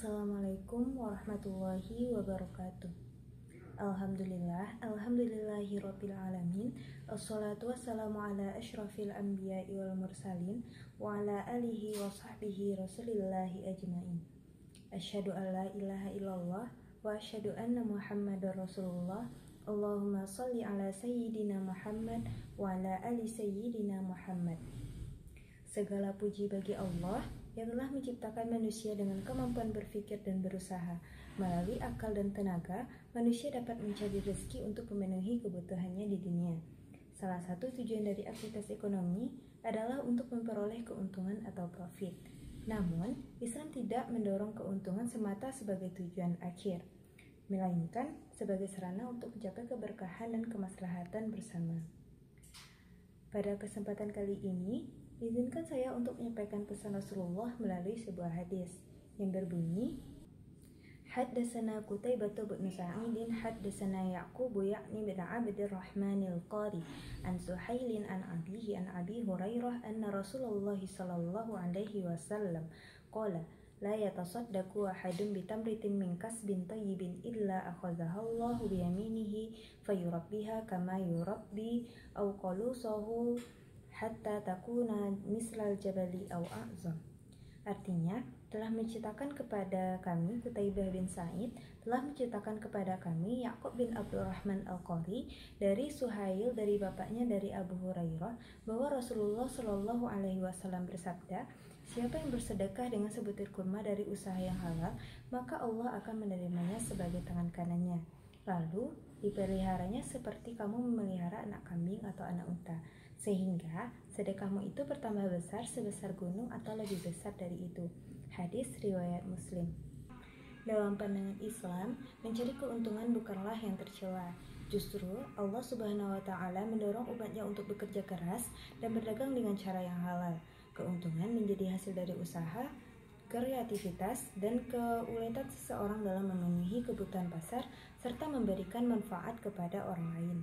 Assalamualaikum warahmatullahi wabarakatuh. Alhamdulillahirabbil alamin. Assalatu wassalamu ala asyrafil anbiya'i wal mursalin wa ala alihi wa sahbihi rasulillahi ajmain. Asyhadu an la ilaha illallah wa asyhadu anna Muhammadar Rasulullah. Allahumma shalli ala sayyidina Muhammad wa ala ali sayyidina Muhammad. Segala puji bagi Allah yang telah menciptakan manusia dengan kemampuan berpikir dan berusaha. Melalui akal dan tenaga, manusia dapat mencari rezeki untuk memenuhi kebutuhannya di dunia. Salah satu tujuan dari aktivitas ekonomi adalah untuk memperoleh keuntungan atau profit. Namun, Islam tidak mendorong keuntungan semata sebagai tujuan akhir, melainkan sebagai sarana untuk mencapai keberkahan dan kemaslahatan bersama. Pada kesempatan kali ini, izinkan saya untuk menyampaikan pesan Rasulullah melalui sebuah hadis yang berbunyi, Haddatsana Qutaibah bin Sa'id haddatsana Ya'qub ya'ni bin Abdurrahman al-Qari an Suhailin an abihi an Abi Hurairah anna Rasulullah sallallahu alaihi wasallam qala la yatasaddaqu ahadun bitamritin min kasbin tayyibin illa akhadhaha Allahu bi yaminihi fayurabbiha kama yurabbi aw qalusahu hatta takuna mislal jabali aw a'zam. Artinya, telah menciptakan kepada kami Qutaibah bin Sa'id, telah menciptakan kepada kami Ya'qub bin Abdurrahman al-Qari dari Suhail dari bapaknya dari Abu Hurairah bahwa Rasulullah Shallallahu alaihi wasallam bersabda, siapa yang bersedekah dengan sebutir kurma dari usaha yang halal, maka Allah akan menerimanya sebagai tangan kanannya. Lalu dipeliharanya seperti kamu memelihara anak kambing atau anak unta, sehingga sedekahmu itu bertambah besar sebesar gunung atau lebih besar dari itu. Hadis riwayat Muslim. Dalam pandangan Islam, mencari keuntungan bukanlah yang tercela. Justru Allah Subhanahu wa taala mendorong umatnya untuk bekerja keras dan berdagang dengan cara yang halal. Keuntungan menjadi hasil dari usaha, kreativitas, dan keuletan seseorang dalam memenuhi kebutuhan pasar serta memberikan manfaat kepada orang lain.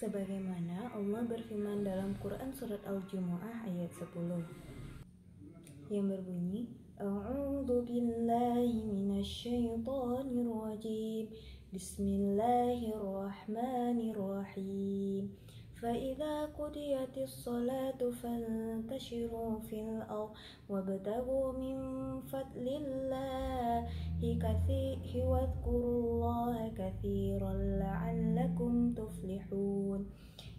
Sebagaimana Allah berfirman dalam Quran surat Al-Jumu'ah ayat 10 yang berbunyi, A'udzu billahi minasyaitonir rajim. Bismillahirrahmanirrahim. فَإِذَا قُضِيَتِ الصَّلَاةُ فَانْتَشِرُوا فِي الْأَرْضِ وَابْتَغُوا مِنْ فَضْلِ اللَّهِ وَاذْكُرُوا اللَّهَ كَثِيرًا لَعَلَّكُمْ تُفْلِحُونَ.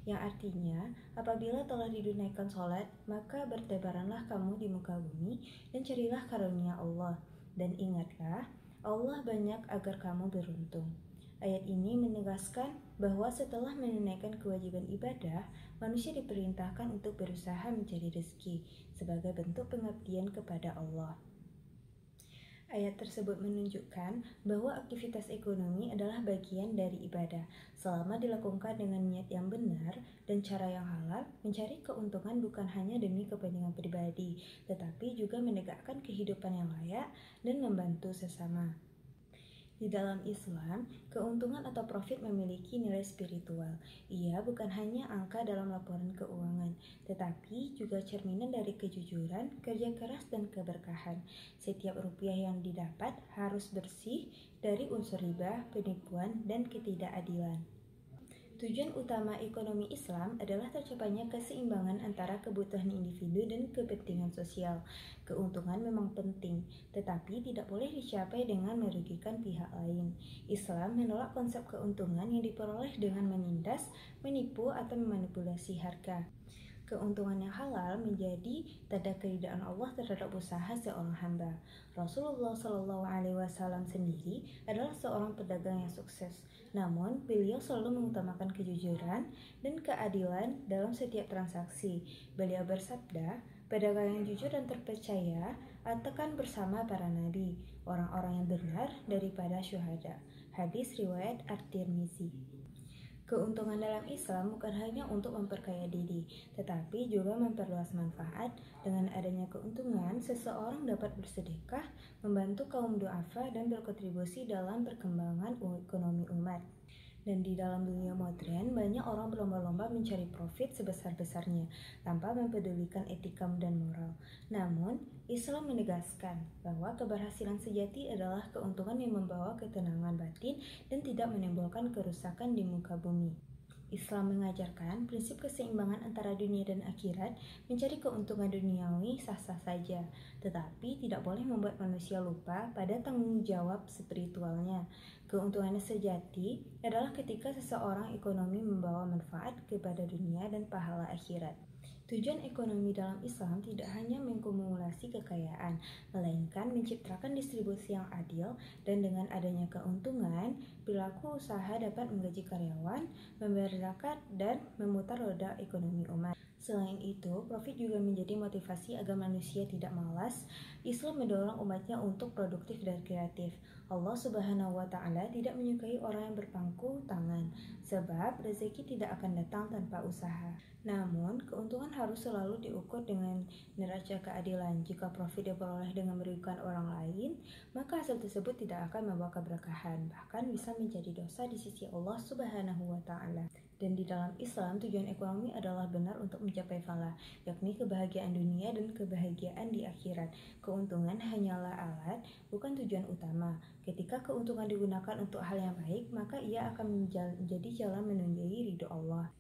Yang artinya, apabila telah didunaikan sholat, maka bertebaranlah kamu di muka bumi dan carilah karunia Allah. Dan ingatlah, Allah banyak agar kamu beruntung. Ayat ini menegaskan bahwa setelah menunaikan kewajiban ibadah, manusia diperintahkan untuk berusaha mencari rezeki sebagai bentuk pengabdian kepada Allah. Ayat tersebut menunjukkan bahwa aktivitas ekonomi adalah bagian dari ibadah. Selama dilakukan dengan niat yang benar dan cara yang halal, mencari keuntungan bukan hanya demi kepentingan pribadi, tetapi juga menegakkan kehidupan yang layak dan membantu sesama. Di dalam Islam, keuntungan atau profit memiliki nilai spiritual. Ia bukan hanya angka dalam laporan keuangan, tetapi juga cerminan dari kejujuran, kerja keras, dan keberkahan. Setiap rupiah yang didapat harus bersih dari unsur riba, penipuan, dan ketidakadilan. Tujuan utama ekonomi Islam adalah tercapainya keseimbangan antara kebutuhan individu dan kepentingan sosial. Keuntungan memang penting, tetapi tidak boleh dicapai dengan merugikan pihak lain. Islam menolak konsep keuntungan yang diperoleh dengan menindas, menipu, atau memanipulasi harga. Keuntungan yang halal menjadi tanda keridaan Allah terhadap usaha seorang hamba. Rasulullah Shallallahu alaihi wasallam sendiri adalah seorang pedagang yang sukses. Namun, beliau selalu mengutamakan kejujuran dan keadilan dalam setiap transaksi. Beliau bersabda, pedagang yang jujur dan terpercaya akan bersama para nabi, orang-orang yang benar daripada syuhada. Hadis riwayat At-Tirmizi. Keuntungan dalam Islam bukan hanya untuk memperkaya diri, tetapi juga memperluas manfaat. Dengan adanya keuntungan, seseorang dapat bersedekah, membantu kaum du'afa, dan berkontribusi dalam perkembangan ekonomi umat. Dan di dalam dunia modern, banyak orang berlomba-lomba mencari profit sebesar-besarnya tanpa mempedulikan etika dan moral. Namun, Islam menegaskan bahwa keberhasilan sejati adalah keuntungan yang membawa ketenangan batin dan tidak menimbulkan kerusakan di muka bumi. Islam mengajarkan prinsip keseimbangan antara dunia dan akhirat. Mencari keuntungan duniawi sah-sah saja, tetapi tidak boleh membuat manusia lupa pada tanggung jawab spiritualnya. Keuntungan sejati adalah ketika seseorang ekonomi membawa manfaat kepada dunia dan pahala akhirat. Tujuan ekonomi dalam Islam tidak hanya mengkumulasi kekayaan, melainkan menciptakan distribusi yang adil, dan dengan adanya keuntungan, perilaku usaha dapat menggaji karyawan, membayar zakat, dan memutar roda ekonomi umat. Selain itu, profit juga menjadi motivasi agar manusia tidak malas. Islam mendorong umatnya untuk produktif dan kreatif. Allah Subhanahu wa Ta'ala tidak menyukai orang yang berpangku tangan, sebab rezeki tidak akan datang tanpa usaha. Namun, keuntungan harus selalu diukur dengan neraca keadilan. Jika profit diperoleh dengan merugikan orang lain, maka hasil tersebut tidak akan membawa keberkahan, bahkan bisa menjadi dosa di sisi Allah Subhanahu wa Ta'ala. Dan di dalam Islam, tujuan ekonomi adalah benar untuk mencapai falah, yakni kebahagiaan dunia dan kebahagiaan di akhirat. Keuntungan hanyalah alat, bukan tujuan utama. Ketika keuntungan digunakan untuk hal yang baik, maka ia akan menjadi jalan menunjai ridho Allah.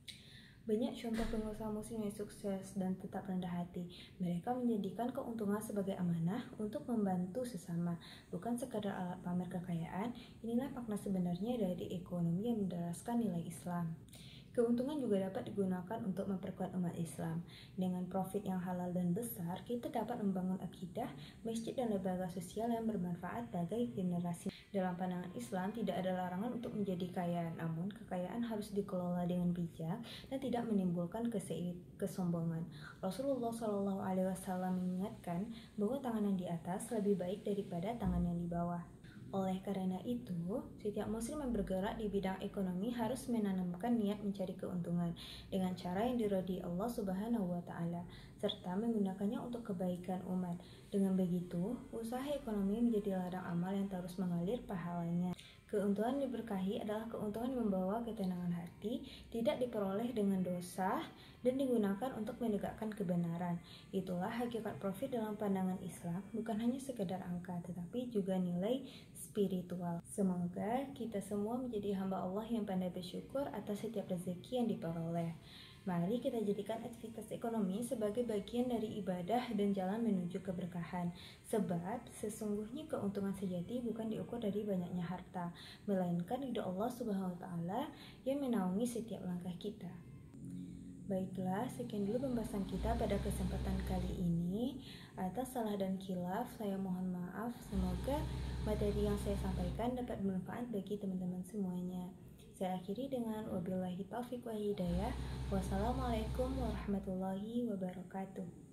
Banyak contoh pengusaha muslim yang sukses dan tetap rendah hati. Mereka menjadikan keuntungan sebagai amanah untuk membantu sesama, bukan sekadar alat pamer kekayaan. Inilah makna sebenarnya dari ekonomi yang mendaraskan nilai Islam. Keuntungan juga dapat digunakan untuk memperkuat umat Islam. Dengan profit yang halal dan besar, kita dapat membangun akidah, masjid, dan lembaga sosial yang bermanfaat bagi generasi. Dalam pandangan Islam, tidak ada larangan untuk menjadi kaya, namun kekayaan harus dikelola dengan bijak dan tidak menimbulkan kesombongan. Rasulullah SAW mengingatkan bahwa tangan yang di atas lebih baik daripada tangan yang di bawah. Oleh karena itu, setiap muslim yang bergerak di bidang ekonomi harus menanamkan niat mencari keuntungan dengan cara yang diridhoi Allah Subhanahu wa Ta'ala, serta menggunakannya untuk kebaikan umat. Dengan begitu, usaha ekonomi menjadi ladang amal yang terus mengalir pahalanya. Keuntungan diberkahi adalah keuntungan yang membawa ketenangan hati, tidak diperoleh dengan dosa, dan digunakan untuk menegakkan kebenaran. Itulah hakikat profit dalam pandangan Islam, bukan hanya sekedar angka, tetapi juga nilai spiritual. Semoga kita semua menjadi hamba Allah yang pandai bersyukur atas setiap rezeki yang diperoleh. Mari kita jadikan aktivitas ekonomi sebagai bagian dari ibadah dan jalan menuju keberkahan. Sebab sesungguhnya keuntungan sejati bukan diukur dari banyaknya harta, melainkan ridho Allah Subhanahu wa Ta'ala yang menaungi setiap langkah kita. Baiklah, sekian dulu pembahasan kita pada kesempatan kali ini. Atas salah dan khilaf, saya mohon maaf. Semoga materi yang saya sampaikan dapat bermanfaat bagi teman-teman semuanya. Saya akhiri dengan wabillahi taufiq wa hidayah. Wassalamualaikum warahmatullahi wabarakatuh.